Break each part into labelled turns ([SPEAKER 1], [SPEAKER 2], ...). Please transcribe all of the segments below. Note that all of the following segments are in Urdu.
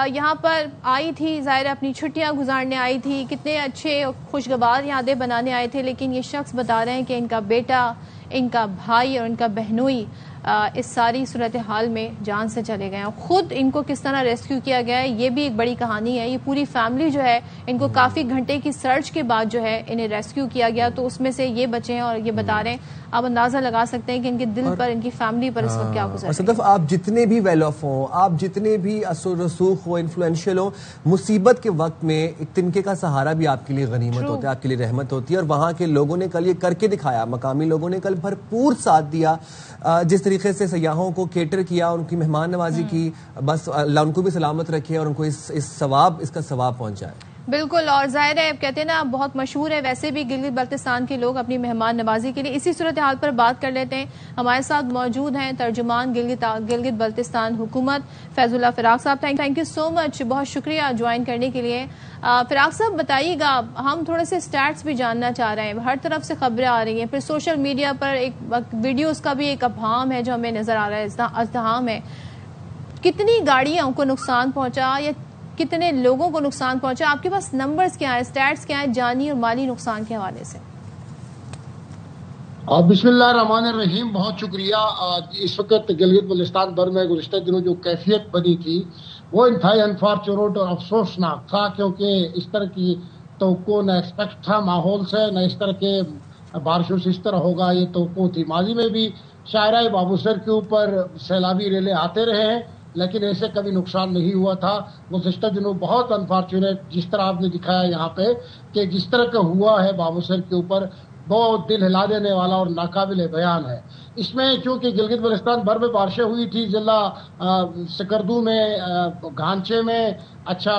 [SPEAKER 1] یہاں پر آئی تھی، ظاہر اپنی چھٹیاں گزارنے آئی تھی، کتنے اچھے خوشگوار یادیں بنانے آئے تھے، لیکن یہ شخص بتا رہے ہیں کہ ان کا بیٹا، ان کا بھائی اور ان کا بہنوئی اس ساری صورتحال میں جان سے چلے گئے ہیں. خود ان کو کس طرح ریسکیو کیا گیا ہے یہ بھی ایک بڑی کہانی ہے. یہ پوری فیملی جو ہے ان کو کافی گھنٹے کی سرچ کے بعد جو ہے انہیں ریسکیو کیا گیا، تو اس میں سے یہ بچے ہیں اور یہ بتا رہے ہیں. آپ اندازہ لگا سکتے ہیں کہ ان کے دل پر، ان کی فیملی پر اس وقت کیا گزر رہا ہے.
[SPEAKER 2] صدف، آپ جتنے بھی ویل آف ہوں، آپ جتنے بھی اثر رسوخ ہو، انفلوئنشل ہو، مصیبت کے وقت میں ایک تنکے کا سہارا بھی آپ کے لیے غنیمت ہوتا ہے، آپ کے لیے رحمت ہوتی ہے. اور وہاں کے لوگوں نے کل یہ کر کے دکھایا، مقامی لوگوں نے کل بھرپور ساتھ دیا، جس طریقے سے سیاحوں کو کیٹر کیا، ان کی مہمان نوازی کی. بس اللہ ان کو بھی سلامت رکھے اور ان کو اس کا ثواب پہنچائے.
[SPEAKER 1] بالکل. اور ظاہر ہے کہتے ہیں نا، بہت مشہور ہے ویسے بھی گلگت بلتستان کے لوگ اپنی مہمان نوازی کے لیے. اسی صورتحال پر بات کر لیتے ہیں. ہمارے ساتھ موجود ہیں ترجمان گلگت بلتستان حکومت فیض اللہ فراق صاحب. تھینک یو سو مچ، بہت شکریہ جوائن کرنے کے لیے. فراق صاحب بتائیے گا، ہم تھوڑے سے سٹیٹس بھی جاننا چاہ رہے ہیں. ہر طرف سے خبریں آ رہی ہیں، پھر سوشل میڈیا پر ایک ویڈیوز کا بھی ایک ابہام ہے جو ہمیں نظر آ رہا ہے، ازدحام ہے. کتنی گاڑیوں کو نقصان پہنچا یا کتنے لوگوں کو نقصان پہنچا؟ آپ کے پاس نمبرز کیا ہیں، سٹیٹس کیا ہیں جانی اور مالی نقصان کے حوالے سے؟
[SPEAKER 3] بسم اللہ الرحمن الرحیم. بہت شکریہ. اس وقت گلگت بلتستان بھر میں گزشتہ دنوں جو کیفیت بنی تھی وہ انتہائی انفارچونیٹ اور افسوسناک تھا، کیونکہ اس طرح کی توقع نہ ایکسپیکٹ تھا ماحول سے، نہ اس طرح کے بارشوں سے اس طرح ہوگا یہ توقع تھی. ماضی میں بھی شاہراہ بابوسر کے اوپر سیلابی ریلے آتے رہے ہیں، لیکن ایسے کبھی نقصان نہیں ہوا تھا. گزشتہ دنوں بہت انفارچونیٹ جس طرح آپ نے دکھایا یہاں پہ کہ جس طرح کا ہوا ہے بابوسر کے اوپر، بہت دل ہلا دینے والا اور ناقابل بیان ہے. اس میں چونکہ گلگت بلتستان بھر میں بارشیں ہوئی تھی، ضلع سکردو میں، گھانچے میں،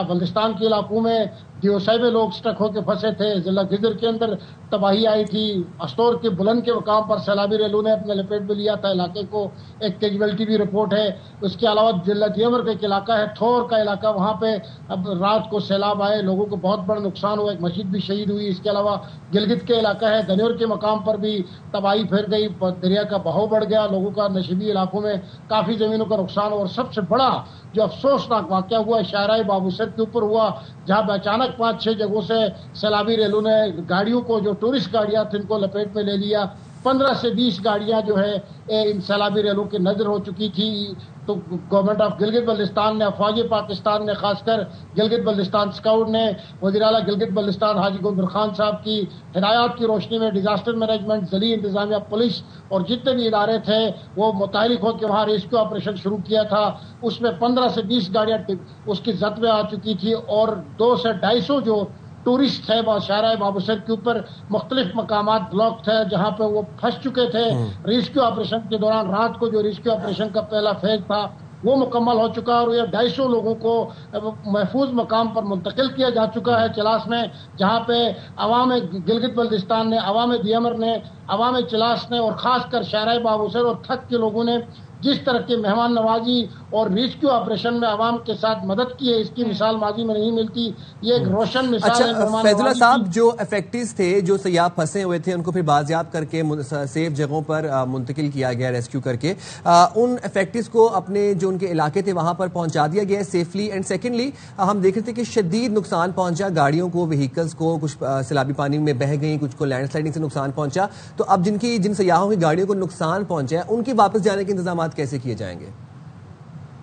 [SPEAKER 3] بلتستان کے علاقوں میں، دیوسائی میں لوگ سٹک ہو کے پھنسے تھے. ضلع گدر کے اندر تباہی آئی تھی. استور کے بلند کے مقام پر سیلابی ریلوں نے اپنے لپیٹ میں لیا تھا علاقے کو، ایک کیجویلٹی بھی رپورٹ ہے. اس کے علاوہ ضلع دیمر کا ایک علاقہ ہے، تھور کا علاقہ، وہاں پہ اب رات کو سیلاب آئے، لوگوں کو بہت بڑا نقصان ہوا، ایک مسجد بھی شہید ہوئی. اس کے علاوہ گلگت کے علاقہ ہے دنور کے مقام پر بھی تباہی پھیل گئی، دریا کا بہاؤ بڑھ گیا، لوگوں کا نشیبی علاقوں میں کافی زمینوں کا نقصان. اور سب سے بڑا جو افسوسناک واقعہ ہوا شاہراہ بابوسر کے اوپر ہوا، جہاں اچانک 5-6 جگہوں سے سیلابی ریلوں نے گاڑیوں کو، جو ٹورسٹ گاڑیاں تھیں، ان کو لپیٹ میں لے لیا. 15 سے 20 گاڑیاں جو ہے ان سیلابی ریلوں کی نظر ہو چکی تھی. تو گورنمنٹ آف گلگت بلتستان نے، افواج پاکستان نے، خاص کر گلگت بلتستان اسکاؤٹ نے، وزیر اعلیٰ گلگت بلتستان حاجی گلبر خان صاحب کی ہدایات کی روشنی میں ڈیزاسٹر مینجمنٹ، ذیلی انتظامیہ، پولیس اور جتنے بھی ادارے تھے وہ متحرک ہو کے وہاں ریسکیو آپریشن شروع کیا تھا. اس میں 15 سے 20 گاڑیاں اس کی زد میں آ چکی تھی، اور 200 سے 250 جو ٹورسٹ تھے شاہراہ بابوسر کے اوپر مختلف مقامات بلاک تھے جہاں پہ وہ پھنس چکے تھے. ریسکیو آپریشن کے دوران رات کو جو ریسکیو آپریشن کا پہلا فیز تھا وہ مکمل ہو چکا، اور یہ 250 لوگوں کو محفوظ مقام پر منتقل کیا جا چکا ہے چلاس میں، جہاں پہ عوام گلگت بلتستان نے، عوام دیمر نے، عوام چلاس نے، اور خاص کر شاہراہ بابوسر اور تھک کے لوگوں نے جس طرح کی مہمان نوازی اور ریسکیو آپریشن میں عوام کے ساتھ مدد کی ہے، اس کی مثال ماضی میں نہیں ملتی. یہ ایک روشن مثال ہے مہمان
[SPEAKER 2] فیض اللہ
[SPEAKER 3] نوازی
[SPEAKER 2] صاحب،
[SPEAKER 3] کی.
[SPEAKER 2] جو افیکٹیز تھے، جو سیاح پھنسے ہوئے تھے، ان کو پھر بازیاب کر کے سیف جگہوں پر منتقل کیا گیا ریسکیو کر کے، ان افیکٹیز کو اپنے جو ان کے علاقے تھے وہاں پر پہنچا دیا گیا ہے سیفلی. اینڈ سیکنڈلی ہم دیکھ رہے تھے کہ شدید نقصان پہنچا گاڑیوں کو، وہیکلز کو، کچھ سیلابی پانی میں بہہ گئیں، کچھ کو لینڈ سلائڈنگ سے نقصان پہنچا. تو اب جن سیاحوں کی گاڑیوں کو نقصان پہنچا ہے ان کی واپس جانے کے انتظامات کیسے کیے جائیں گے؟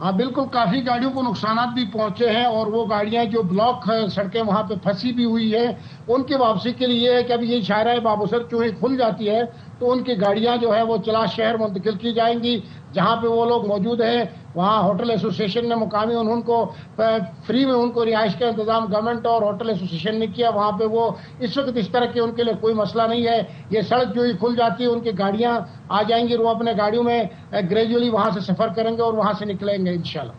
[SPEAKER 3] ہاں بالکل، کافی گاڑیوں کو نقصانات بھی پہنچے ہیں، اور وہ گاڑیاں جو بلاک سڑکیں وہاں پہ پھنسی بھی ہوئی ہے ان کی واپسی کے لیے ہے کہ ابھی یہ شاہراہ بابوسر چونکہ کھل جاتی ہے تو ان کی گاڑیاں جو ہے وہ چلاس شہر منتقل کی جائیں گی. جہاں پہ وہ لوگ موجود ہیں وہاں ہوٹل ایسوسی ایشن نے مقامی ان کو فری میں ان کو رہائش کا انتظام گورنمنٹ اور ہوٹل ایسوسی ایشن نے کیا. وہاں پہ وہ اس وقت اس طرح کے ان کے لیے کوئی مسئلہ نہیں ہے. یہ سڑک جو ہی کھل جاتی ہے ان کی گاڑیاں آ جائیں گی، وہ اپنے گاڑیوں میں گریجولی وہاں سے سفر کریں گے اور وہاں سے نکلیں گے انشاءاللہ.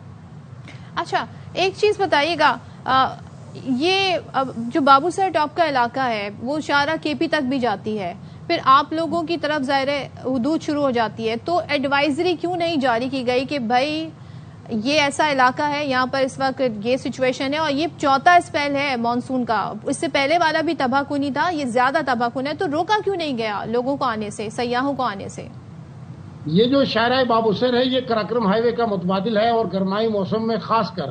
[SPEAKER 1] اچھا، ایک چیز بتائیے گا، یہ جو بابوسر ٹاپ کا علاقہ ہے وہ شارہ کے پی تک بھی جاتی ہے، پھر آپ لوگوں کی طرف ظاہر حدود شروع ہو جاتی ہے، تو ایڈوائزری کیوں نہیں جاری کی گئی کہ بھائی یہ ایسا علاقہ ہے، یہاں پر اس وقت یہ سچویشن ہے اور یہ چوتھا اسپیل ہے مانسون کا، اس سے پہلے والا بھی تباہ کنی تھا، یہ زیادہ تباہ کن ہے، تو روکا کیوں نہیں گیا لوگوں کو آنے سے، سیاحوں کو آنے سے؟
[SPEAKER 3] یہ جو شاہراہ بابوسر ہے یہ کراکرم ہائی وے کا متبادل ہے، اور گرمائی موسم میں خاص کر